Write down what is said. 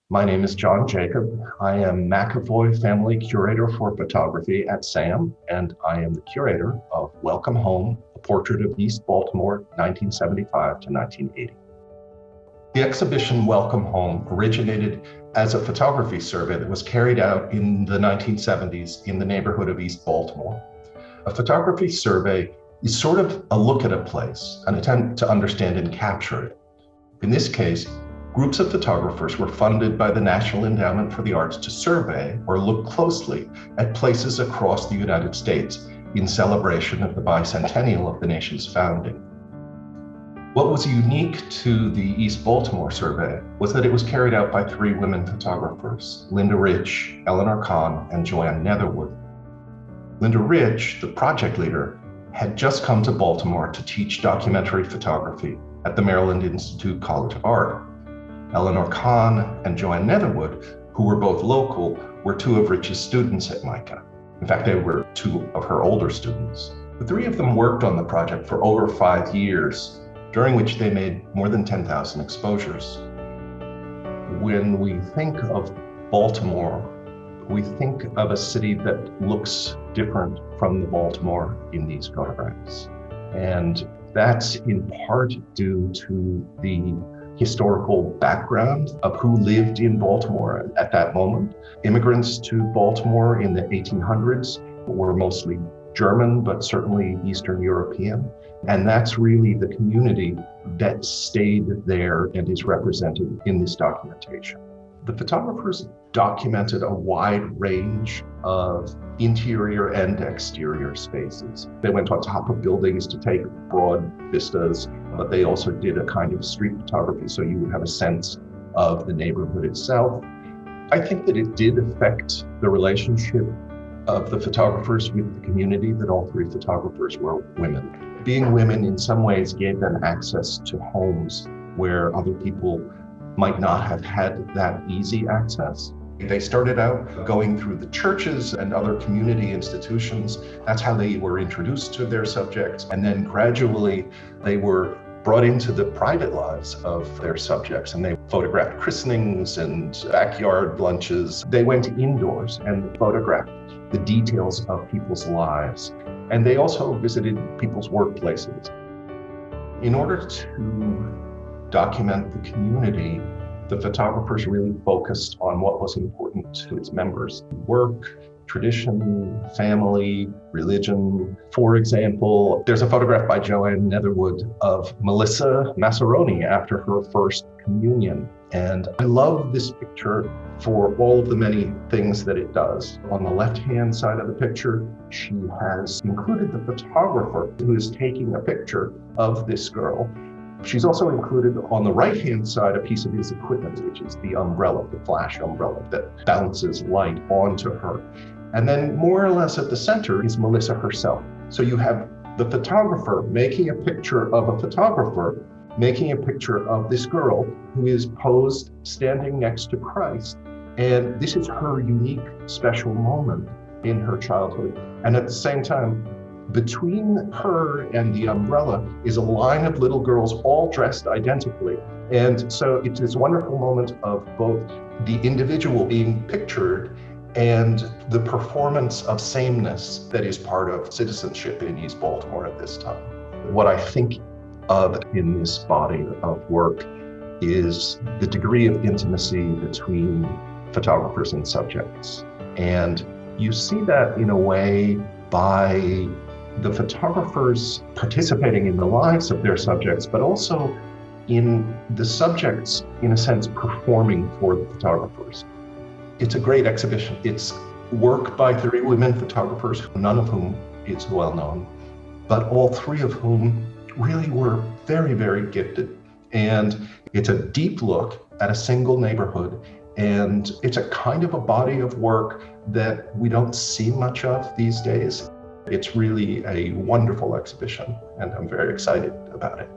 My name is John Jacob. I am McAvoy Family Curator for Photography at SAAM, and I am the curator of Welcome Home, a portrait of East Baltimore, 1975 to 1980. The exhibition Welcome Home originated as a photography survey that was carried out in the 1970s in the neighborhood of East Baltimore. A photography survey is sort of a look at a place, an attempt to understand and capture it. In this case, groups of photographers were funded by the National Endowment for the Arts to survey or look closely at places across the United States in celebration of the bicentennial of the nation's founding. What was unique to the East Baltimore survey was that it was carried out by three women photographers, Linda Rich, Elinor Cahn, and Joan Netherwood. Linda Rich, the project leader, had just come to Baltimore to teach documentary photography at the Maryland Institute College of Art. Elinor Cahn and Joan Netherwood, who were both local, were two of Rich's students at MICA. In fact, they were two of her older students. The three of them worked on the project for over 5 years, during which they made more than 10,000 exposures. When we think of Baltimore, we think of a city that looks different from the Baltimore in these photographs. And that's in part due to the historical background of who lived in Baltimore at that moment. Immigrants to Baltimore in the 1800s were mostly German, but certainly Eastern European. And that's really the community that stayed there and is represented in this documentation. The photographers documented a wide range of interior and exterior spaces. They went on top of buildings to take broad vistas, but they also did a kind of street photography, so you would have a sense of the neighborhood itself. I think that it did affect the relationship of the photographers with the community, that all three photographers were women. Being women in some ways gave them access to homes where other people might not have had that easy access. They started out going through the churches and other community institutions. That's how they were introduced to their subjects. And then gradually they were brought into the private lives of their subjects, and they photographed christenings and backyard lunches. They went indoors and photographed the details of people's lives. And they also visited people's workplaces. In order to document the community, the photographers really focused on what was important to its members: work, tradition, family, religion. For example, there's a photograph by Joan Netherwood of Melissa Massaroni after her first communion. And I love this picture for all of the many things that it does. On the left-hand side of the picture, she has included the photographer who is taking a picture of this girl. She's also included on the right-hand side a piece of his equipment, which is the umbrella, the flash umbrella that bounces light onto her. And then more or less at the center is Melissa herself. So you have the photographer making a picture of a photographer, making a picture of this girl who is posed standing next to Christ. And this is her unique, special moment in her childhood. And at the same time, between her and the umbrella is a line of little girls all dressed identically. And so it's this wonderful moment of both the individual being pictured and the performance of sameness that is part of citizenship in East Baltimore at this time. What I think of in this body of work is the degree of intimacy between photographers and subjects. And you see that in a way by the photographers participating in the lives of their subjects, but also in the subjects, in a sense, performing for the photographers. It's a great exhibition. It's work by three women photographers, none of whom is well known, but all three of whom really were very, very gifted. And it's a deep look at a single neighborhood. And it's a kind of a body of work that we don't see much of these days. It's really a wonderful exhibition, and I'm very excited about it.